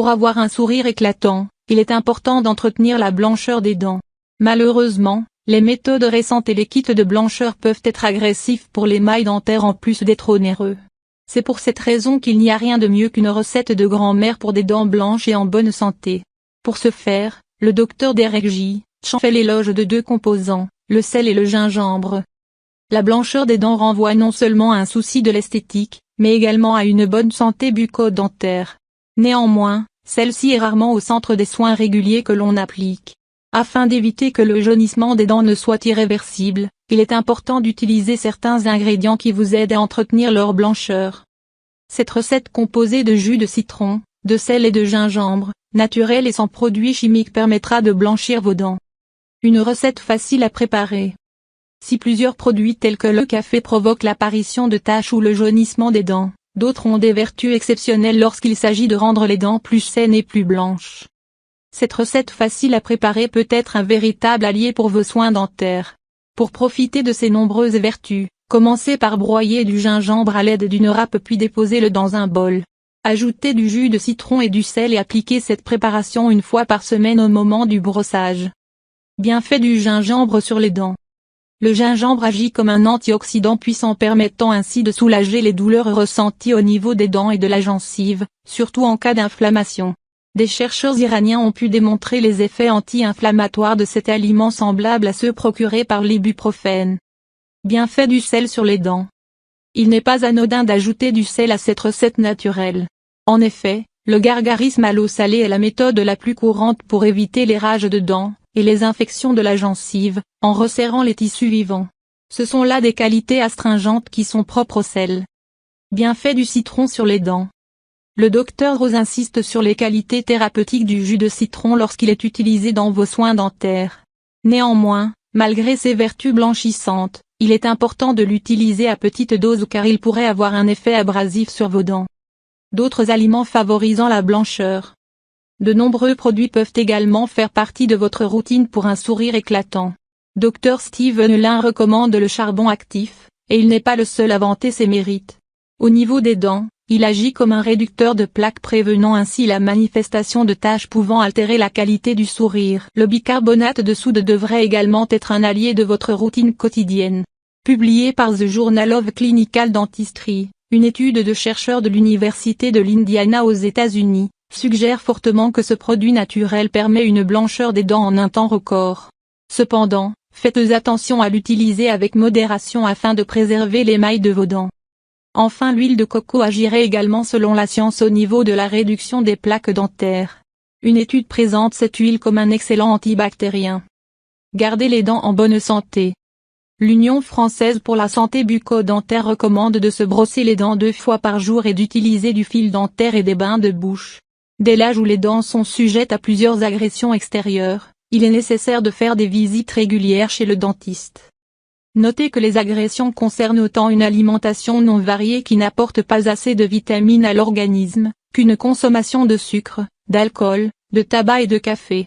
Pour avoir un sourire éclatant, il est important d'entretenir la blancheur des dents. Malheureusement, les méthodes récentes et les kits de blancheur peuvent être agressifs pour l'émail dentaire en plus d'être onéreux. C'est pour cette raison qu'il n'y a rien de mieux qu'une recette de grand-mère pour des dents blanches et en bonne santé. Pour ce faire, le docteur Derek J. Chan fait l'éloge de deux composants, le sel et le gingembre. La blancheur des dents renvoie non seulement à un souci de l'esthétique, mais également à une bonne santé bucco-dentaire. Néanmoins, celle-ci est rarement au centre des soins réguliers que l'on applique. Afin d'éviter que le jaunissement des dents ne soit irréversible, il est important d'utiliser certains ingrédients qui vous aident à entretenir leur blancheur. Cette recette composée de jus de citron, de sel et de gingembre, naturel et sans produits chimiques permettra de blanchir vos dents. Une recette facile à préparer. Si plusieurs produits tels que le café provoquent l'apparition de taches ou le jaunissement des dents, d'autres ont des vertus exceptionnelles lorsqu'il s'agit de rendre les dents plus saines et plus blanches. Cette recette facile à préparer peut être un véritable allié pour vos soins dentaires. Pour profiter de ces nombreuses vertus, commencez par broyer du gingembre à l'aide d'une râpe puis déposez-le dans un bol. Ajoutez du jus de citron et du sel et appliquez cette préparation une fois par semaine au moment du brossage. Bienfait du gingembre sur les dents. Le gingembre agit comme un antioxydant puissant permettant ainsi de soulager les douleurs ressenties au niveau des dents et de la gencive, surtout en cas d'inflammation. Des chercheurs iraniens ont pu démontrer les effets anti-inflammatoires de cet aliment semblable à ceux procurés par l'ibuprofène. Bienfait du sel sur les dents. Il n'est pas anodin d'ajouter du sel à cette recette naturelle. En effet, le gargarisme à l'eau salée est la méthode la plus courante pour éviter les rages de dents et les infections de la gencive, en resserrant les tissus vivants. Ce sont là des qualités astringentes qui sont propres au sel. Bienfait du citron sur les dents. Le docteur Rose insiste sur les qualités thérapeutiques du jus de citron lorsqu'il est utilisé dans vos soins dentaires. Néanmoins, malgré ses vertus blanchissantes, il est important de l'utiliser à petite dose car il pourrait avoir un effet abrasif sur vos dents. D'autres aliments favorisant la blancheur. De nombreux produits peuvent également faire partie de votre routine pour un sourire éclatant. Dr Steven Lin recommande le charbon actif, et il n'est pas le seul à vanter ses mérites. Au niveau des dents, il agit comme un réducteur de plaques prévenant ainsi la manifestation de taches pouvant altérer la qualité du sourire. Le bicarbonate de soude devrait également être un allié de votre routine quotidienne. Publié par The Journal of Clinical Dentistry, une étude de chercheurs de l'Université de l'Indiana aux États-Unis, suggère fortement que ce produit naturel permet une blancheur des dents en un temps record. Cependant, faites attention à l'utiliser avec modération afin de préserver l'émail de vos dents. Enfin, l'huile de coco agirait également selon la science au niveau de la réduction des plaques dentaires. Une étude présente cette huile comme un excellent antibactérien. Gardez les dents en bonne santé. L'Union française pour la santé bucco-dentaire recommande de se brosser les dents 2 fois par jour et d'utiliser du fil dentaire et des bains de bouche. Dès l'âge où les dents sont sujettes à plusieurs agressions extérieures, il est nécessaire de faire des visites régulières chez le dentiste. Notez que les agressions concernent autant une alimentation non variée qui n'apporte pas assez de vitamines à l'organisme, qu'une consommation de sucre, d'alcool, de tabac et de café.